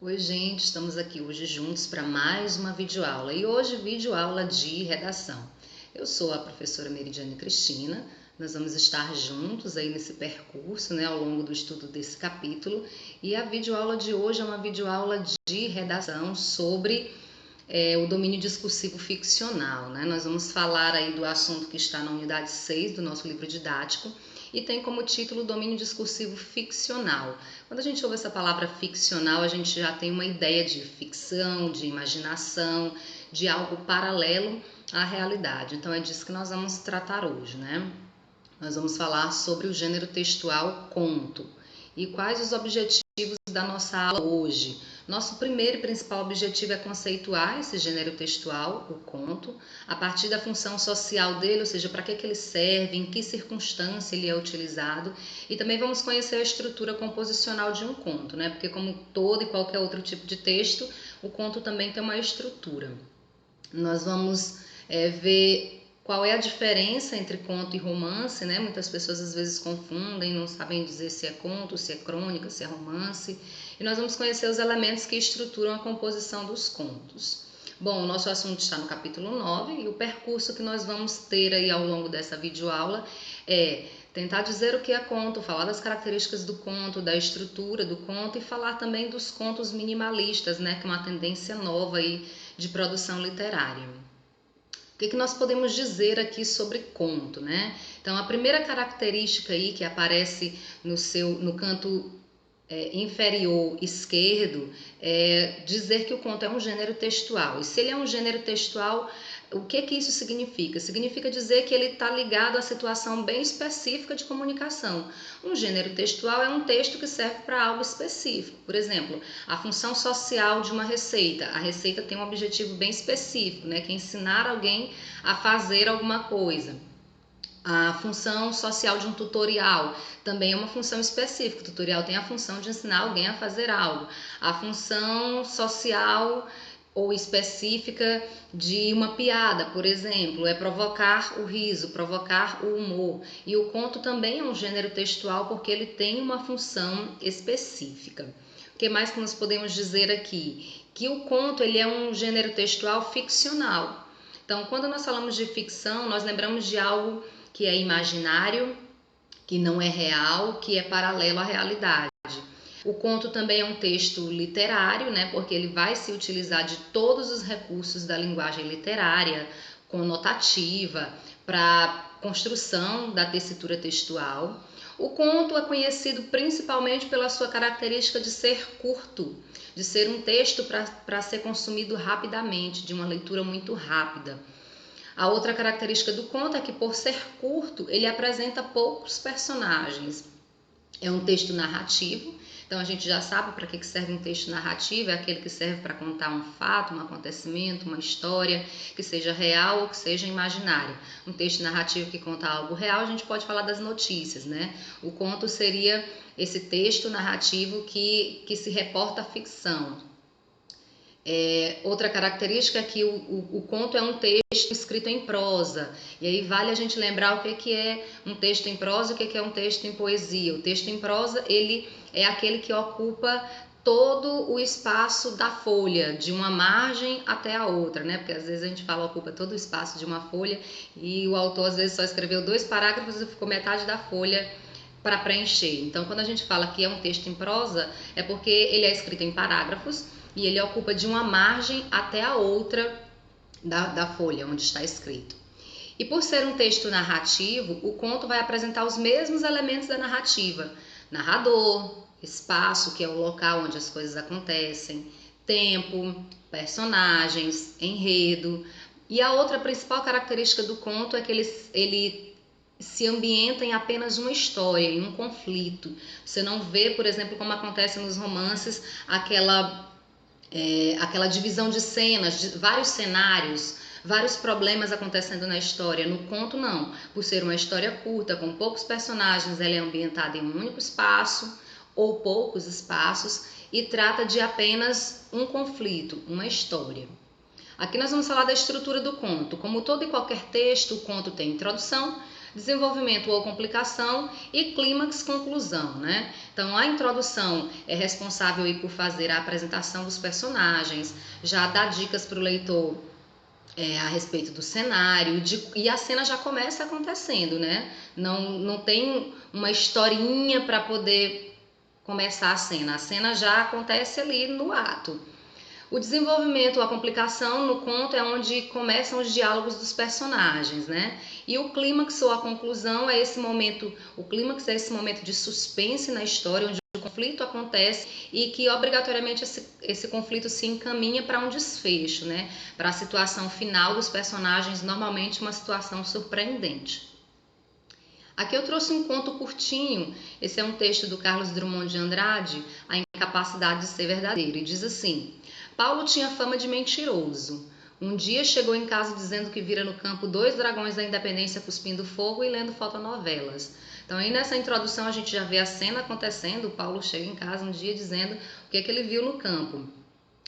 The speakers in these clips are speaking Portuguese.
Oi, gente, estamos aqui hoje juntos para mais uma videoaula e hoje videoaula de redação. Eu sou a professora Meridiane Cristina, nós vamos estar juntos aí nesse percurso, ao longo do estudo desse capítulo, e a videoaula de hoje é uma videoaula de redação sobre o domínio discursivo ficcional, Nós vamos falar aí do assunto que está na unidade 6 do nosso livro didático e tem como título domínio discursivo ficcional. Quando a gente ouve essa palavra ficcional, a gente já tem uma ideia de ficção, de imaginação, de algo paralelo à realidade. Então é disso que nós vamos tratar hoje, Nós vamos falar sobre o gênero textual conto e quais os objetivos da nossa aula hoje. Nosso primeiro e principal objetivo é conceituar esse gênero textual, o conto, a partir da função social dele, ou seja, para que ele serve, em que circunstância ele é utilizado, e também vamos conhecer a estrutura composicional de um conto, Porque como todo e qualquer outro tipo de texto, o conto também tem uma estrutura. Nós vamos ver qual é a diferença entre conto e romance, Muitas pessoas às vezes confundem, não sabem dizer se é conto, se é crônica, se é romance. E nós vamos conhecer os elementos que estruturam a composição dos contos. Bom, o nosso assunto está no capítulo 9 e o percurso que nós vamos ter aí ao longo dessa videoaula é tentar dizer o que é conto, falar das características do conto, da estrutura do conto e falar também dos contos minimalistas, que é uma tendência nova aí de produção literária. O que nós podemos dizer aqui sobre conto, Então, a primeira característica aí que aparece no canto inferior esquerdo é dizer que o conto é um gênero textual. E se ele é um gênero textual, o que isso significa? Significa dizer que ele está ligado à situação bem específica de comunicação. Um gênero textual é um texto que serve para algo específico. Por exemplo, a função social de uma receita. A receita tem um objetivo bem específico, que é ensinar alguém a fazer alguma coisa. A função social de um tutorial também é uma função específica. O tutorial tem a função de ensinar alguém a fazer algo. A função social ou específica de uma piada, por exemplo, é provocar o riso, provocar o humor. E o conto também é um gênero textual porque ele tem uma função específica. O que mais que nós podemos dizer aqui? Que o conto ele é um gênero textual ficcional. Então, quando nós falamos de ficção, nós lembramos de algo que é imaginário, que não é real, que é paralelo à realidade. O conto também é um texto literário, Porque ele vai se utilizar de todos os recursos da linguagem literária, conotativa, para construção da tessitura textual. O conto é conhecido principalmente pela sua característica de ser curto, de ser um texto para ser consumido rapidamente, de uma leitura muito rápida. A outra característica do conto é que, por ser curto, ele apresenta poucos personagens. É um texto narrativo, então a gente já sabe para que serve um texto narrativo, é aquele que serve para contar um fato, um acontecimento, uma história, que seja real ou que seja imaginária. Um texto narrativo que conta algo real, a gente pode falar das notícias, O conto seria esse texto narrativo que se reporta à ficção. Outra característica é que o conto é um texto escrito em prosa, e aí vale a gente lembrar o que é um texto em prosa e o que é um texto em poesia. O texto em prosa ele é aquele que ocupa todo o espaço da folha, de uma margem até a outra, Porque às vezes a gente fala ocupa todo o espaço de uma folha e o autor às vezes só escreveu 2 parágrafos e ficou metade da folha para preencher. Então, quando a gente fala que é um texto em prosa, é porque ele é escrito em parágrafos e ele ocupa de uma margem até a outra da folha onde está escrito. E por ser um texto narrativo, o conto vai apresentar os mesmos elementos da narrativa: narrador, espaço, que é o local onde as coisas acontecem, tempo, personagens, enredo. E a outra principal característica do conto é que ele se ambienta em apenas uma história, em um conflito. Você não vê, por exemplo, como acontece nos romances, aquela divisão de cenas, de vários cenários, vários problemas acontecendo na história. No conto, não. Por ser uma história curta, com poucos personagens, ela é ambientada em um único espaço ou poucos espaços e trata de apenas um conflito, uma história. Aqui nós vamos falar da estrutura do conto. Como todo e qualquer texto, o conto tem introdução, desenvolvimento ou complicação e clímax, conclusão, né? Então a introdução é responsável aí por fazer a apresentação dos personagens, já dá dicas para o leitor a respeito do cenário, e a cena já começa acontecendo, né? Não tem uma historinha para poder começar a cena já acontece ali no ato. O desenvolvimento, a complicação no conto é onde começam os diálogos dos personagens, né? E o clímax ou a conclusão é esse momento, o clímax é esse momento de suspense na história, onde o conflito acontece e que obrigatoriamente esse conflito se encaminha para um desfecho, né? Para a situação final dos personagens, normalmente uma situação surpreendente. Aqui eu trouxe um conto curtinho, esse é um texto do Carlos Drummond de Andrade, A Incapacidade de Ser Verdadeiro, e diz assim: Paulo tinha fama de mentiroso. Um dia chegou em casa dizendo que vira no campo 2 dragões da independência cuspindo fogo e lendo fotonovelas. Então aí nessa introdução a gente já vê a cena acontecendo, o Paulo chega em casa um dia dizendo o que ele viu no campo.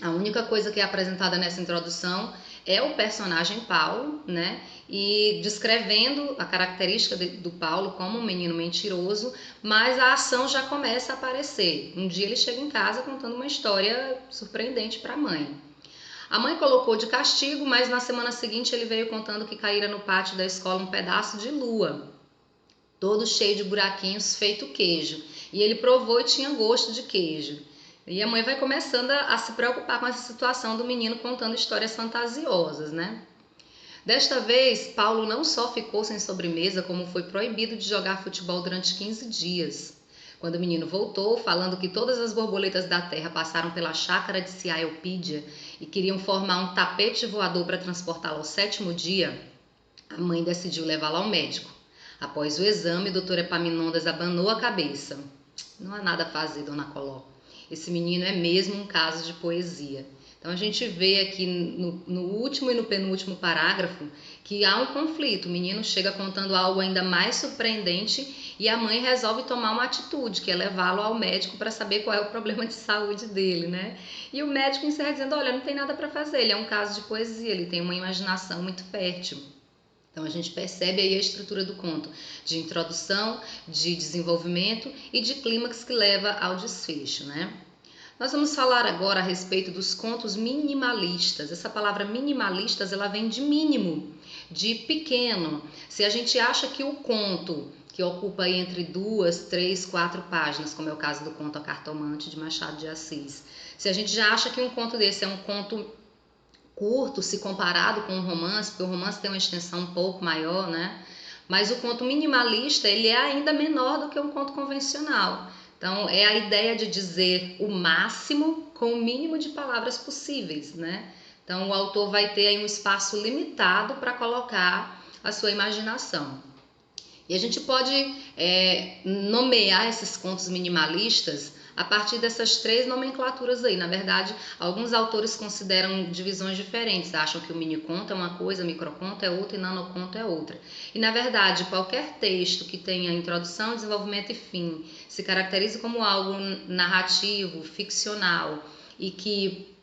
A única coisa que é apresentada nessa introdução é o personagem Paulo, né? E descrevendo a característica do Paulo como um menino mentiroso, mas a ação já começa a aparecer. Um dia ele chega em casa contando uma história surpreendente para a mãe. A mãe colocou de castigo, mas na semana seguinte ele veio contando que caíra no pátio da escola um pedaço de lua, todo cheio de buraquinhos, feito queijo. E ele provou e tinha gosto de queijo. E a mãe vai começando a se preocupar com essa situação do menino contando histórias fantasiosas, né? Desta vez, Paulo não só ficou sem sobremesa, como foi proibido de jogar futebol durante 15 dias. Quando o menino voltou, falando que todas as borboletas da terra passaram pela chácara de Ciaelpídia e queriam formar um tapete voador para transportá-lo ao 7º dia, a mãe decidiu levá-lo ao médico. Após o exame, o doutor Epaminondas abanou a cabeça. Não há nada a fazer, dona Coló. Esse menino é mesmo um caso de poesia. Então a gente vê aqui no último e no penúltimo parágrafo que há um conflito. O menino chega contando algo ainda mais surpreendente e a mãe resolve tomar uma atitude, que é levá-lo ao médico para saber qual é o problema de saúde dele, né? E o médico encerra dizendo, olha, não tem nada para fazer, ele é um caso de poesia, ele tem uma imaginação muito fértil. Então a gente percebe aí a estrutura do conto, de introdução, de desenvolvimento e de clímax que leva ao desfecho, né? Nós vamos falar agora a respeito dos contos minimalistas. Essa palavra minimalistas, ela vem de mínimo, de pequeno. Se a gente acha que o conto, que ocupa aí entre 2, 3, 4 páginas, como é o caso do conto A Cartomante de Machado de Assis, se a gente já acha que um conto desse é um conto curto se comparado com um romance, porque o romance tem uma extensão um pouco maior, né? Mas o conto minimalista, ele é ainda menor do que um conto convencional. Então, é a ideia de dizer o máximo com o mínimo de palavras possíveis, né? Então, o autor vai ter aí um espaço limitado para colocar a sua imaginação. E a gente pode nomear esses contos minimalistas a partir dessas 3 nomenclaturas aí. Na verdade, alguns autores consideram divisões diferentes, acham que o miniconto é uma coisa, microconto é outra e nanoconto é outra. E na verdade, qualquer texto que tenha introdução, desenvolvimento e fim, se caracteriza como algo narrativo, ficcional e que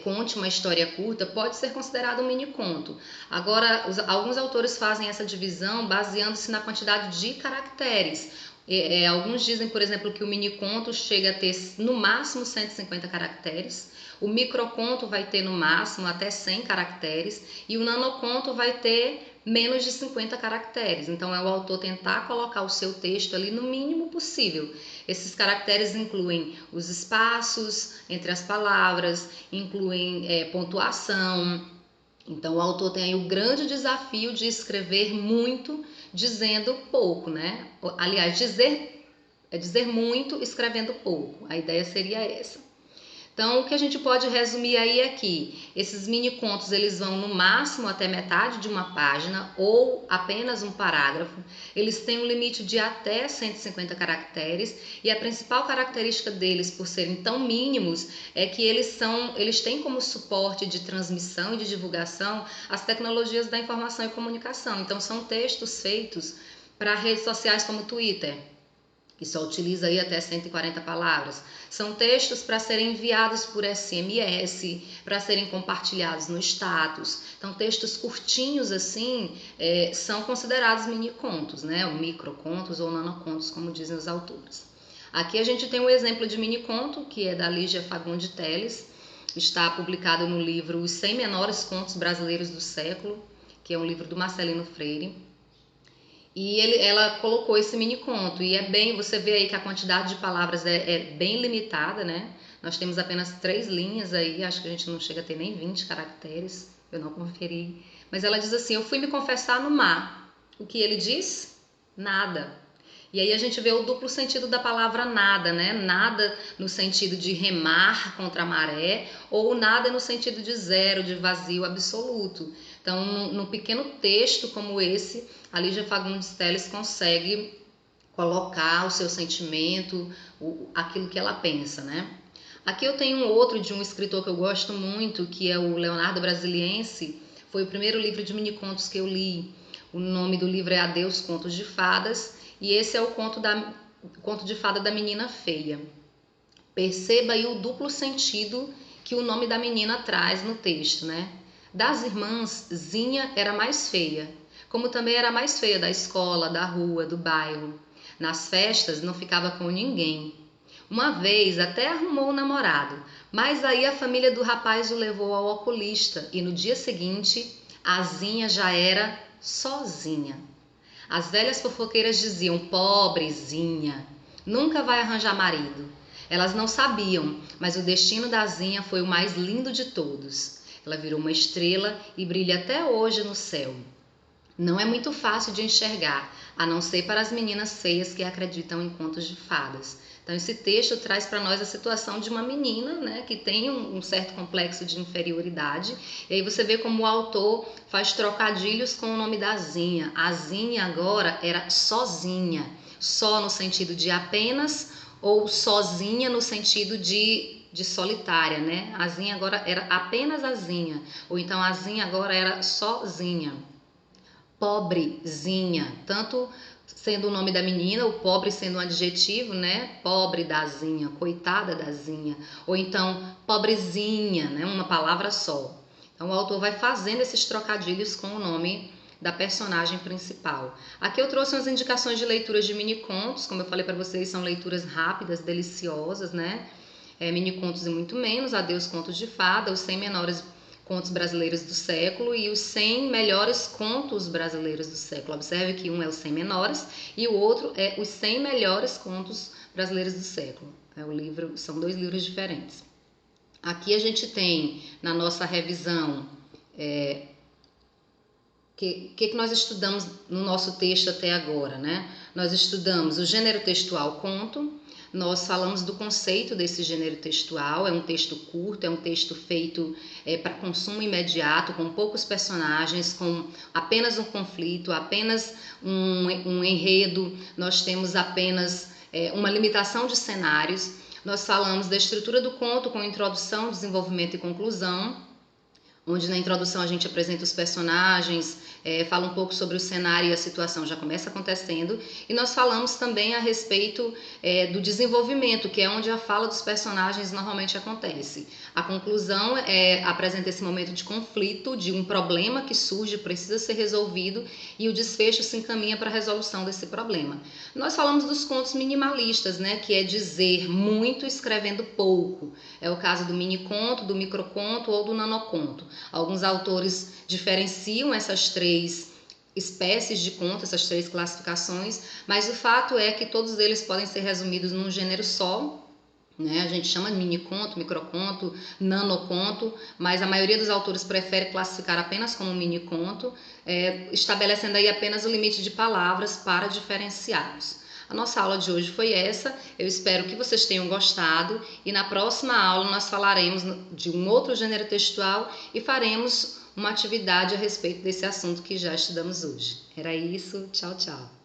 conte uma história curta, pode ser considerado um miniconto. Agora, alguns autores fazem essa divisão baseando-se na quantidade de caracteres. Alguns dizem, por exemplo, que o miniconto chega a ter no máximo 150 caracteres, o microconto vai ter no máximo até 100 caracteres e o nanoconto vai ter menos de 50 caracteres. Então é o autor tentar colocar o seu texto ali no mínimo possível. Esses caracteres incluem os espaços entre as palavras, incluem pontuação. Então o autor tem aí o grande desafio de escrever muito dizendo pouco, né? Aliás, dizer muito escrevendo pouco. A ideia seria essa. Então, o que a gente pode resumir aí é que esses mini contos eles vão no máximo até metade de uma página ou apenas um parágrafo. Eles têm um limite de até 150 caracteres e a principal característica deles, por serem tão mínimos, é que eles têm como suporte de transmissão e de divulgação as tecnologias da informação e comunicação. Então, são textos feitos para redes sociais como o Twitter, que só utiliza aí até 140 palavras. São textos para serem enviados por SMS, para serem compartilhados no status. Então, textos curtinhos assim são considerados mini-contos, né? Ou microcontos ou nanocontos, como dizem os autores. Aqui a gente tem um exemplo de mini-conto, que é da Lígia Fagundes Telles. Está publicado no livro Os 100 Menores Contos Brasileiros do Século, que é um livro do Marcelino Freire. E ela colocou esse mini conto, e você vê aí que a quantidade de palavras é bem limitada, né? Nós temos apenas 3 linhas aí, acho que a gente não chega a ter nem 20 caracteres, eu não conferi. Mas ela diz assim: eu fui me confessar no mar. O que ele diz? Nada. E aí a gente vê o duplo sentido da palavra nada, né? Nada no sentido de remar contra a maré, ou nada no sentido de zero, de vazio absoluto. Então, num pequeno texto como esse, a Lígia Fagundes Telles consegue colocar o seu sentimento, aquilo que ela pensa, né? Aqui eu tenho um outro de um escritor que eu gosto muito, que é o Leonardo Brasiliense. Foi o primeiro livro de mini-contos que eu li. O nome do livro é Adeus, Contos de Fadas, e esse é o conto de fada da menina feia. Perceba aí o duplo sentido que o nome da menina traz no texto, né? Das irmãs, Zinha era mais feia, como também era mais feia da escola, da rua, do bairro. Nas festas não ficava com ninguém. Uma vez até arrumou um namorado, mas aí a família do rapaz o levou ao oculista e no dia seguinte a Zinha já era sozinha. As velhas fofoqueiras diziam: pobrezinha, nunca vai arranjar marido. Elas não sabiam, mas o destino da Zinha foi o mais lindo de todos. Ela virou uma estrela e brilha até hoje no céu. Não é muito fácil de enxergar, a não ser para as meninas feias que acreditam em contos de fadas. Então esse texto traz para nós a situação de uma menina, né, que tem um certo complexo de inferioridade. E aí você vê como o autor faz trocadilhos com o nome da Zinha. A Zinha agora era sozinha, só no sentido de apenas, ou sozinha no sentido de solitária, né? A Zinha agora era apenas a Zinha, ou então a Zinha agora era sozinha. Pobrezinha, tanto sendo o nome da menina, o pobre sendo um adjetivo, né? Pobre da Zinha, coitada da Zinha, ou então pobrezinha, né? Uma palavra só. Então o autor vai fazendo esses trocadilhos com o nome da personagem principal. Aqui eu trouxe umas indicações de leituras de mini-contos, como eu falei para vocês, são leituras rápidas, deliciosas, né? Mini-contos e muito menos, Adeus, Contos de Fada, Os 100 Menores Contos Brasileiros do Século e Os 100 Melhores Contos Brasileiros do Século. Observe que um é Os 100 Menores e o outro é Os 100 Melhores Contos Brasileiros do Século. São 2 livros diferentes. Aqui a gente tem, na nossa revisão, que nós estudamos no nosso texto até agora, né? Nós estudamos o gênero textual conto. Nós falamos do conceito desse gênero textual, é um texto curto, é um texto feito para consumo imediato, com poucos personagens, com apenas um conflito, apenas um enredo, nós temos apenas uma limitação de cenários. Nós falamos da estrutura do conto com introdução, desenvolvimento e conclusão, onde na introdução a gente apresenta os personagens, fala um pouco sobre o cenário e a situação já começa acontecendo, e nós falamos também a respeito do desenvolvimento, que é onde a fala dos personagens normalmente acontece. A conclusão apresenta esse momento de conflito, de um problema que surge, precisa ser resolvido, e o desfecho se encaminha para a resolução desse problema. Nós falamos dos contos minimalistas, né, que é dizer muito escrevendo pouco. É o caso do mini-conto, do microconto ou do nanoconto. Alguns autores diferenciam essas 3 espécies de conto, essas 3 classificações, mas o fato é que todos eles podem ser resumidos num gênero só, né? A gente chama de mini-conto, microconto, nanoconto, mas a maioria dos autores prefere classificar apenas como mini-conto, estabelecendo aí apenas o limite de palavras para diferenciá-los. A nossa aula de hoje foi essa, eu espero que vocês tenham gostado e na próxima aula nós falaremos de um outro gênero textual e faremos uma atividade a respeito desse assunto que já estudamos hoje. Era isso, tchau, tchau.